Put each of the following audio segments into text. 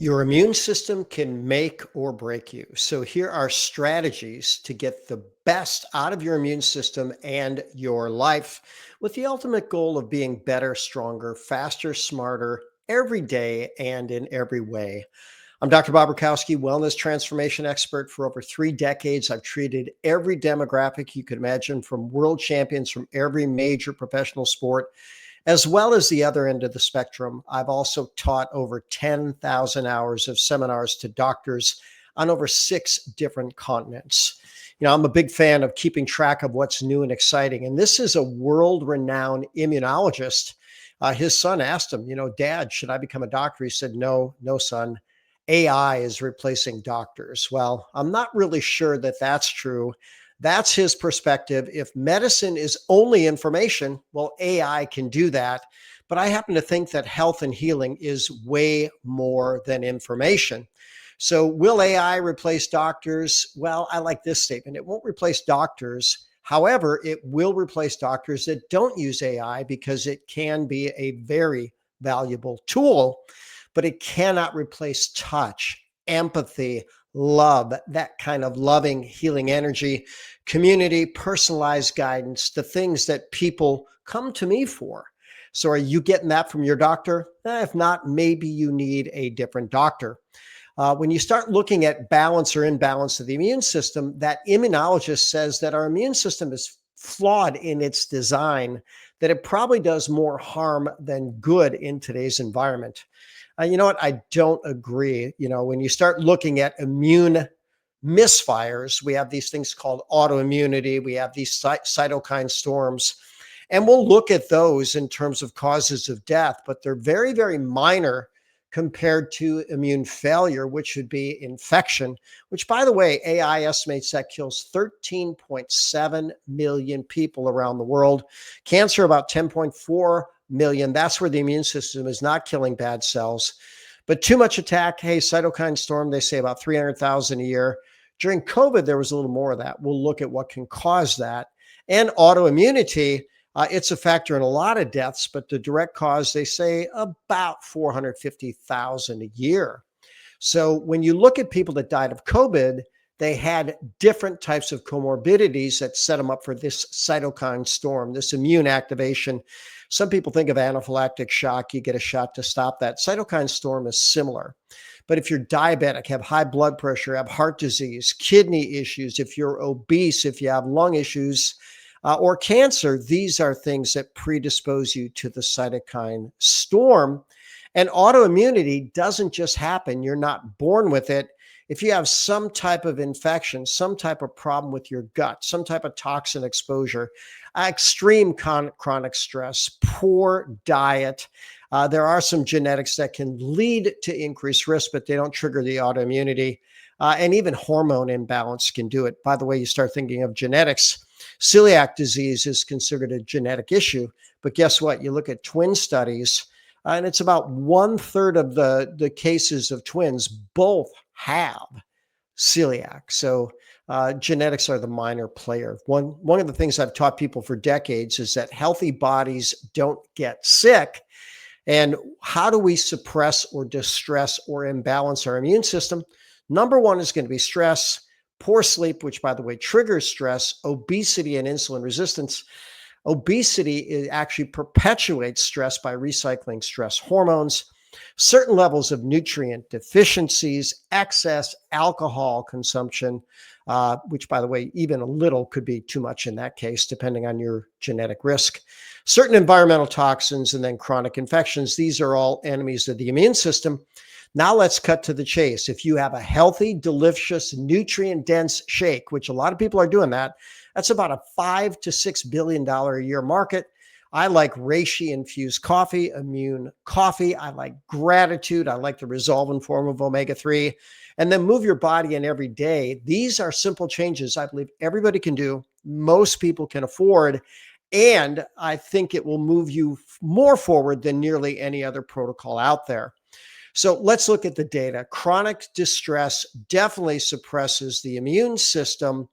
Your immune system can make or break you. So, here are strategies to get the best out of your immune system and your life with the ultimate goal of being better, stronger, faster, smarter every day and in every way. I'm Dr. Bobrakowski, wellness transformation expert for over 3 decades. I've treated every demographic you could imagine, from world champions from every major professional sport as well as the other end of the spectrum. I've also taught over 10,000 hours of seminars to doctors on over 6 different continents. I'm a big fan of keeping track of what's new and exciting. And this is a world renowned immunologist. His son asked him, Dad, should I become a doctor? He said, No, no, son. AI is replacing doctors. Well, I'm not really sure that that's true. That's his perspective. If medicine is only information, well, AI can do that. But I happen to think that health and healing is way more than information. So, will AI replace doctors? Well, I like this statement. It won't replace doctors. However, it will replace doctors that don't use AI because it can be a very valuable tool, but it cannot replace touch, empathy, love, that kind of loving, healing energy, community, personalized guidance, the things that people come to me for. So, are you getting that from your doctor? If not, maybe you need a different doctor. When you start looking at balance or imbalance of the immune system, that immunologist says that our immune system is flawed in its design, that it probably does more harm than good in today's environment. You know what? I don't agree. When you start looking at immune misfires, we have these things called autoimmunity, we have these cytokine storms, and we'll look at those in terms of causes of death, but they're very, very minor compared to immune failure, which would be infection, which, by the way, AI estimates that kills 13.7 million people around the world. Cancer, about 10.4 million. That's where the immune system is not killing bad cells. But too much attack, hey, cytokine storm, they say about 300,000 a year. During COVID, there was a little more of that. We'll look at what can cause that. And autoimmunity, it's a factor in a lot of deaths, but the direct cause, they say about 450,000 a year. So when you look at people that died of COVID, they had different types of comorbidities that set them up for this cytokine storm, this immune activation. Some people think of anaphylactic shock. You get a shot to stop that. Cytokine storm is similar. But if you're diabetic, have high blood pressure, have heart disease, kidney issues, if you're obese, if you have lung issues, or cancer, these are things that predispose you to the cytokine storm. And autoimmunity doesn't just happen. You're not born with it. If you have some type of infection, some type of problem with your gut, some type of toxin exposure, extreme chronic stress, poor diet, there are some genetics that can lead to increased risk, but they don't trigger the autoimmunity. And even hormone imbalance can do it. By the way, you start thinking of genetics. Celiac disease is considered a genetic issue. But guess what? You look at twin studies, and it's about 1/3 of the cases of twins both have celiac. So genetics are the minor player. One of the things I've taught people for decades is that healthy bodies don't get sick. And how do we suppress or distress or imbalance our immune system? Number one is going to be stress, poor sleep, which, by the way, triggers stress, obesity, and insulin resistance. Obesity actually perpetuates stress by recycling stress hormones. Certain levels of nutrient deficiencies, excess alcohol consumption, which, by the way, even a little could be too much in that case, depending on your genetic risk. Certain environmental toxins, and then chronic infections. These are all enemies of the immune system. Now let's cut to the chase. If you have a healthy, delicious, nutrient-dense shake, which a lot of people are doing that's about a $5 to $6 billion a year market. I like Reishi infused coffee, immune coffee. I like gratitude. I like the resolving form of omega-3. And then move your body in every day. These are simple changes I believe everybody can do. Most people can afford. And I think it will move you more forward than nearly any other protocol out there. So let's look at the data. Chronic distress definitely suppresses the immune system.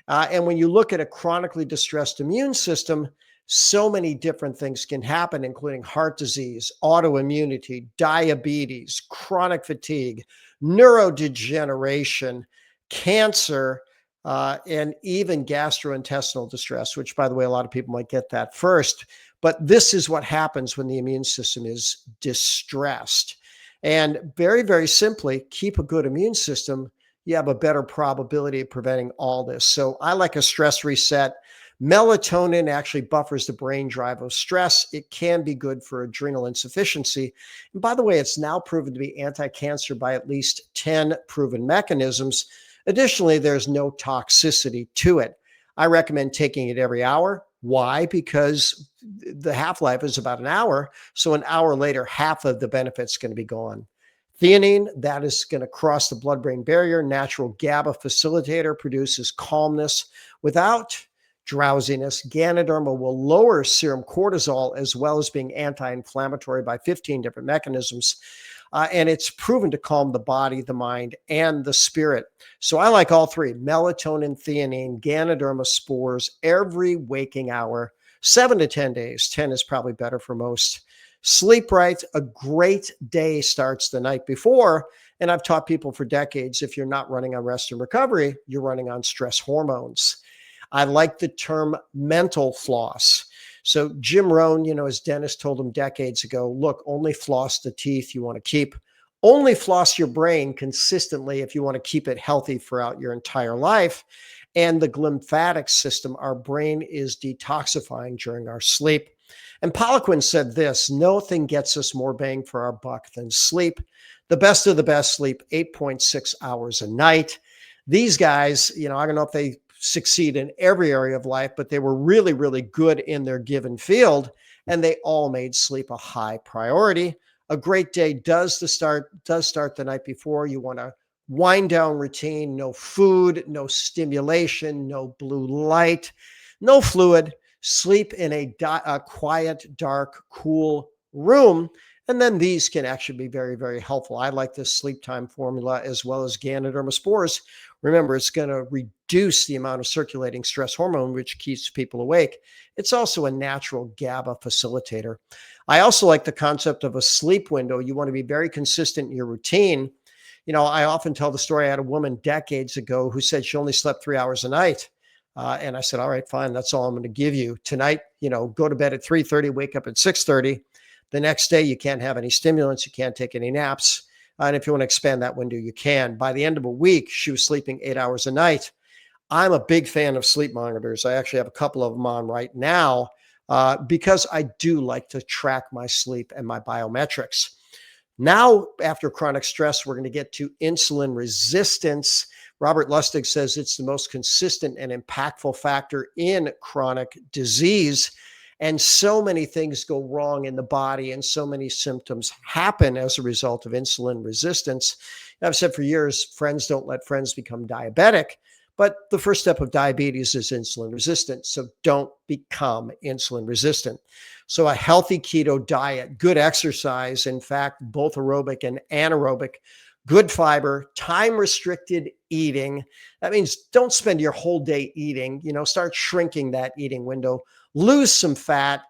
And when you look at a chronically distressed immune system, So many different things can happen, including heart disease, autoimmunity, diabetes, chronic fatigue, neurodegeneration, cancer, and even gastrointestinal distress, which, by the way, a lot of people might get that first. But this is what happens when the immune system is distressed. And very, very simply, keep a good immune system. You have a better probability of preventing all this. So I like a stress reset. Melatonin actually buffers the brain drive of stress. It can be good for adrenal insufficiency. And by the way, it's now proven to be anti-cancer by at least 10 proven mechanisms. Additionally, there's no toxicity to it. I recommend taking it every hour. Why? Because the half-life is about an hour. So an hour later, half of the benefit's going to be gone. Theanine, that is going to cross the blood-brain barrier. Natural GABA facilitator produces calmness without drowsiness. Ganoderma will lower serum cortisol as well as being anti-inflammatory by 15 different mechanisms. And it's proven to calm the body, the mind, and the spirit. So I like all three: melatonin, theanine, Ganoderma spores every waking hour, 7 to 10 days. 10 is probably better for most. Sleep right. A great day starts the night before. And I've taught people for decades, if you're not running on rest and recovery, you're running on stress hormones. I like the term mental floss. So Jim Rohn, his dentist told him decades ago, look, only floss the teeth you want to keep. Only floss your brain consistently if you want to keep it healthy throughout your entire life. And the glymphatic system, our brain is detoxifying during our sleep. And Poliquin said this: nothing gets us more bang for our buck than sleep. The best of the best sleep 8.6 hours a night. These guys, I don't know if they succeed in every area of life, but they were really, really good in their given field, and they all made sleep a high priority. A great day does start the night before. You want to wind down routine, no food, no stimulation, no blue light, no fluid. Sleep in a quiet, dark, cool room. And then these can actually be very, very helpful. I like this sleep time formula as well as Ganoderma spores. Remember, it's going to reduce the amount of circulating stress hormone, which keeps people awake. It's also a natural GABA facilitator. I also like the concept of a sleep window. You want to be very consistent in your routine. I often tell the story. I had a woman decades ago who said she only slept 3 hours a night. And I said, all right, fine. That's all I'm going to give you tonight. Go to bed at 3:30, wake up at 6:30. The next day, you can't have any stimulants. You can't take any naps. And if you want to expand that window, you can. By the end of a week, she was sleeping 8 hours a night. I'm a big fan of sleep monitors. I actually have a couple of them on right now because I do like to track my sleep and my biometrics. Now, after chronic stress, we're going to get to insulin resistance. Robert Lustig says it's the most consistent and impactful factor in chronic disease. And so many things go wrong in the body, and so many symptoms happen as a result of insulin resistance. I've said for years, friends don't let friends become diabetic, but the first step of diabetes is insulin resistance. So don't become insulin resistant. So a healthy keto diet, good exercise, in fact, both aerobic and anaerobic, good fiber, time-restricted eating. That means don't spend your whole day eating, start shrinking that eating window. Lose some fat.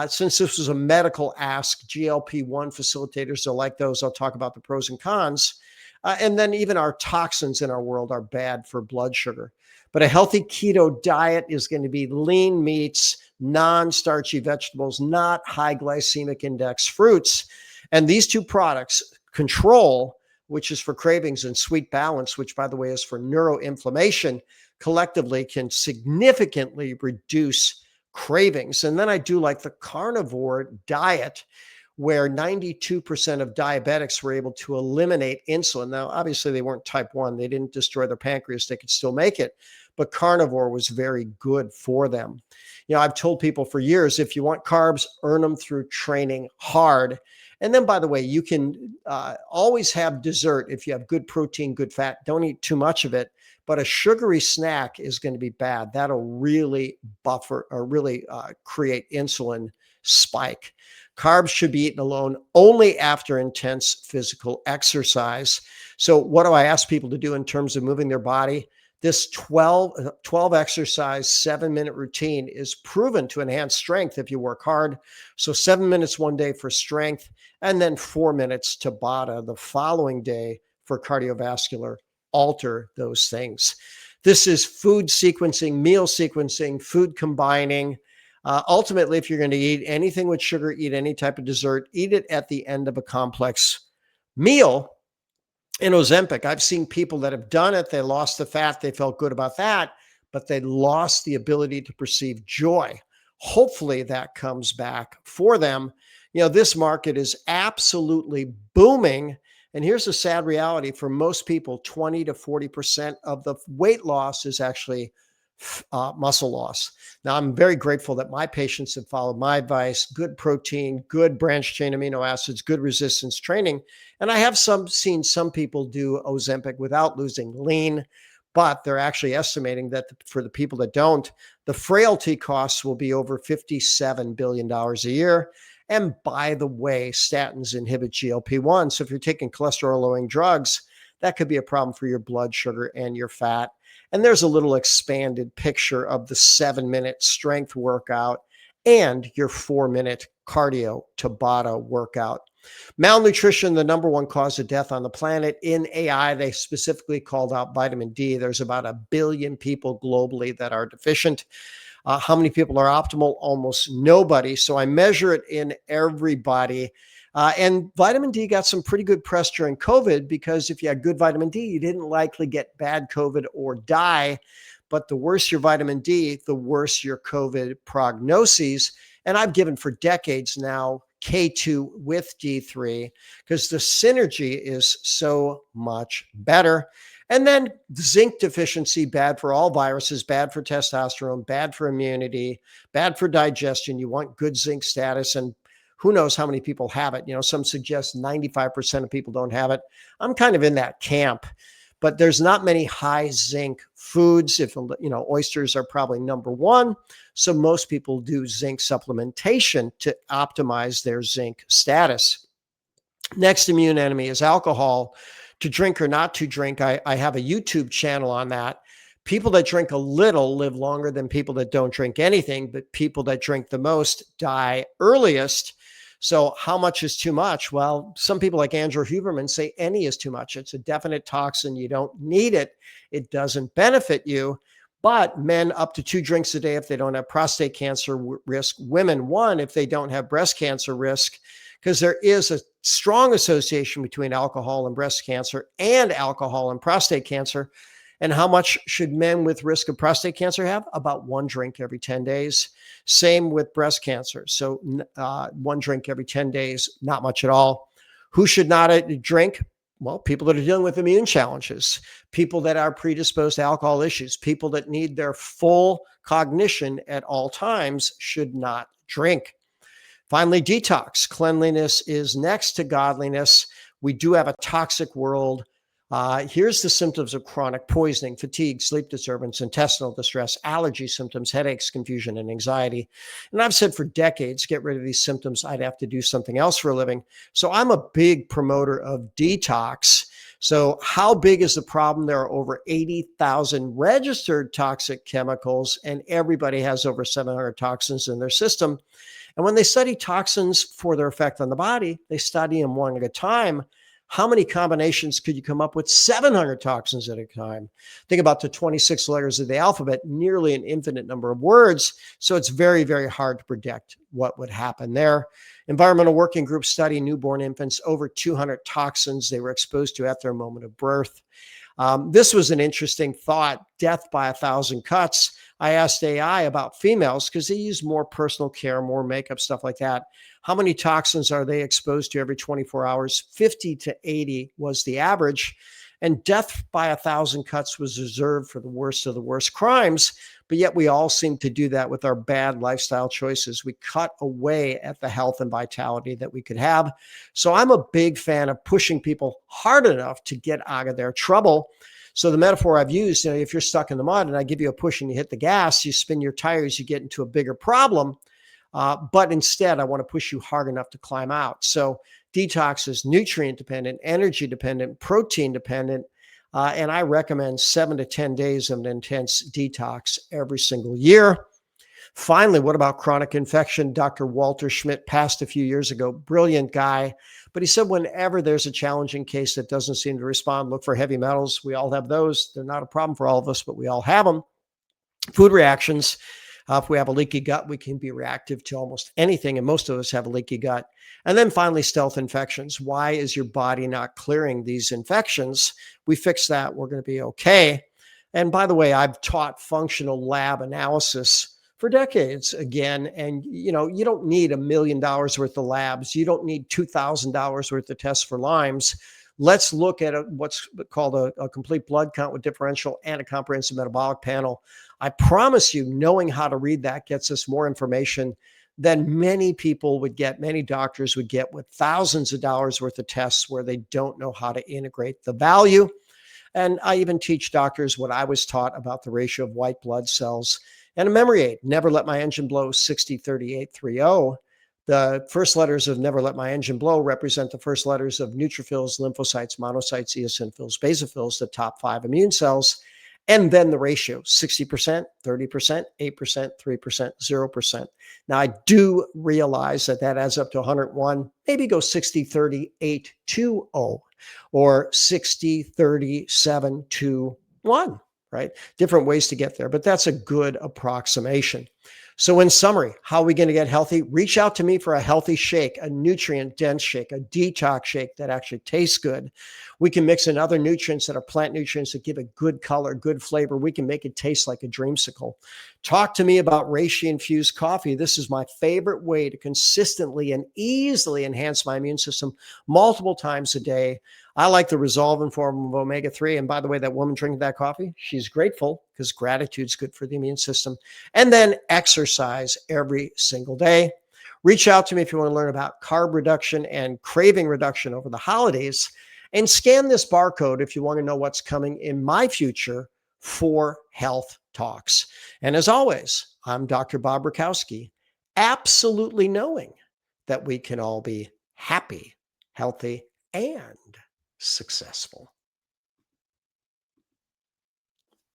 Since this was a medical ask, GLP-1 facilitators are like those. I'll talk about the pros and cons. And then even our toxins in our world are bad for blood sugar. But a healthy keto diet is going to be lean meats, non-starchy vegetables, not high glycemic index fruits. And these two products, Control, which is for cravings, and Sweet Balance, which, by the way, is for neuroinflammation, collectively can significantly reduce cravings. And then I do like the carnivore diet, where 92% of diabetics were able to eliminate insulin. Now, obviously, they weren't type 1. They didn't destroy their pancreas. They could still make it. But carnivore was very good for them. I've told people for years, if you want carbs, earn them through training hard. And then, by the way, you can always have dessert if you have good protein, good fat. Don't eat too much of it. But a sugary snack is going to be bad. That'll really buffer or really create insulin spike. Carbs should be eaten alone only after intense physical exercise. So what do I ask people to do in terms of moving their body? This 12 exercise, 7-minute routine is proven to enhance strength if you work hard. So 7 minutes one day for strength, and then 4 minutes Tabata the following day for cardiovascular. Alter those things. This is food sequencing, meal sequencing, food combining. Ultimately, if you're going to eat anything with sugar, eat any type of dessert, eat it at the end of a complex meal. In Ozempic, I've seen people that have done it. They lost the fat. They felt good about that, but they lost the ability to perceive joy. Hopefully that comes back for them. This market is absolutely booming. And here's a sad reality for most people: 20 to 40% of the weight loss is actually muscle loss. Now, I'm very grateful that my patients have followed my advice: good protein, good branched chain amino acids, good resistance training. And I have seen some people do Ozempic without losing lean, but they're actually estimating that for the people that don't, the frailty costs will be over $57 billion a year. And by the way, statins inhibit GLP-1. So if you're taking cholesterol-lowering drugs, that could be a problem for your blood sugar and your fat. And there's a little expanded picture of the 7-minute strength workout and your 4-minute cardio Tabata workout. Malnutrition, the number one cause of death on the planet. In AI, they specifically called out vitamin D. There's about 1 billion people globally that are deficient. How many people are optimal? Almost nobody. So I measure it in everybody. And vitamin D got some pretty good press during COVID, because if you had good vitamin D, you didn't likely get bad COVID or die. But the worse your vitamin D, the worse your COVID prognoses. And I've given for decades now K2 with D3 because the synergy is so much better. And then zinc deficiency, bad for all viruses, bad for testosterone, bad for immunity, bad for digestion. You want good zinc status, and who knows how many people have it. Some suggest 95% of people don't have it. I'm kind of in that camp, but there's not many high zinc foods. Oysters are probably number one. So most people do zinc supplementation to optimize their zinc status. Next immune enemy is alcohol. To drink or not to drink, I have a YouTube channel on that. People that drink a little live longer than people that don't drink anything, but people that drink the most die earliest. So how much is too much? Well, some people like Andrew Huberman say any is too much. It's a definite toxin. You don't need it. It doesn't benefit you. But men, up to 2 drinks a day if they don't have prostate cancer risk. Women, 1 if they don't have breast cancer risk, because there is a strong association between alcohol and breast cancer and alcohol and prostate cancer. And how much should men with risk of prostate cancer have? About 1 drink every 10 days. Same with breast cancer. So 1 drink every 10 days, not much at all. Who should not drink? Well, people that are dealing with immune challenges, people that are predisposed to alcohol issues, people that need their full cognition at all times should not drink. Finally, detox. Cleanliness is next to godliness. We do have a toxic world. Here's the symptoms of chronic poisoning: fatigue, sleep disturbance, intestinal distress, allergy symptoms, headaches, confusion, and anxiety. And I've said for decades, get rid of these symptoms, I'd have to do something else for a living. So I'm a big promoter of detox. So how big is the problem? There are over 80,000 registered toxic chemicals, and everybody has over 700 toxins in their system. And when they study toxins for their effect on the body, they study them one at a time. How many combinations could you come up with? 700 toxins at a time. Think about the 26 letters of the alphabet, nearly an infinite number of words. So it's very, very hard to predict what would happen there. Environmental Working Group study newborn infants, over 200 toxins they were exposed to at their moment of birth. This was an interesting thought: death by 1,000 cuts. I asked AI about females because they use more personal care, more makeup, stuff like that. How many toxins are they exposed to every 24 hours? 50 to 80 was the average. And death by 1,000 cuts was reserved for the worst of the worst crimes. But yet we all seem to do that with our bad lifestyle choices. We cut away at the health and vitality that we could have. So I'm a big fan of pushing people hard enough to get out of their trouble. So the metaphor I've used, if you're stuck in the mud and I give you a push and you hit the gas, you spin your tires, you get into a bigger problem. But instead, I want to push you hard enough to climb out. So detox is nutrient dependent, energy dependent, protein dependent. And I recommend 7 to 10 days of an intense detox every single year. Finally, what about chronic infection? Dr. Walter Schmidt passed a few years ago. Brilliant guy. But he said, whenever there's a challenging case that doesn't seem to respond, look for heavy metals. We all have those. They're not a problem for all of us, but we all have them. Food reactions. If we have a leaky gut, we can be reactive to almost anything, and most of us have a leaky gut. And then finally, stealth infections. Why is your body not clearing these infections? We fix that, we're going to be okay. And by the way, I've taught functional lab analysis for decades again. And you don't need $1 million worth of labs. You don't need $2,000 worth of tests for Lyme's. Let's look at what's called a complete blood count with differential and a comprehensive metabolic panel. I promise you, knowing how to read that gets us more information than many people would get, many doctors would get with thousands of dollars worth of tests where they don't know how to integrate the value. And I even teach doctors what I was taught about the ratio of white blood cells. And a memory aid, Never Let My Engine Blow 603830. The first letters of Never Let My Engine Blow represent the first letters of neutrophils, lymphocytes, monocytes, eosinophils, basophils, the top 5 immune cells. And then the ratio 60%, 30%, 8%, 3%, 0%. Now, I do realize that adds up to 101. Maybe go 60, 30, 8, 2, 0 or 60, 30, 7, 2, 1, right? Different ways to get there, but that's a good approximation. So in summary, how are we going to get healthy? Reach out to me for a healthy shake, a nutrient-dense shake, a detox shake that actually tastes good. We can mix in other nutrients that are plant nutrients that give it good color, good flavor. We can make it taste like a dreamsicle. Talk to me about Reishi infused coffee. This is my favorite way to consistently and easily enhance my immune system multiple times a day. I like the resolving form of omega-3. And by the way, that woman drinking that coffee, she's grateful because gratitude's good for the immune system. And then exercise every single day. Reach out to me if you want to learn about carb reduction and craving reduction over the holidays. And scan this barcode if you want to know what's coming in my future for health talks. And as always, I'm Dr. Bob Rakowski, absolutely knowing that we can all be happy, healthy, and successful.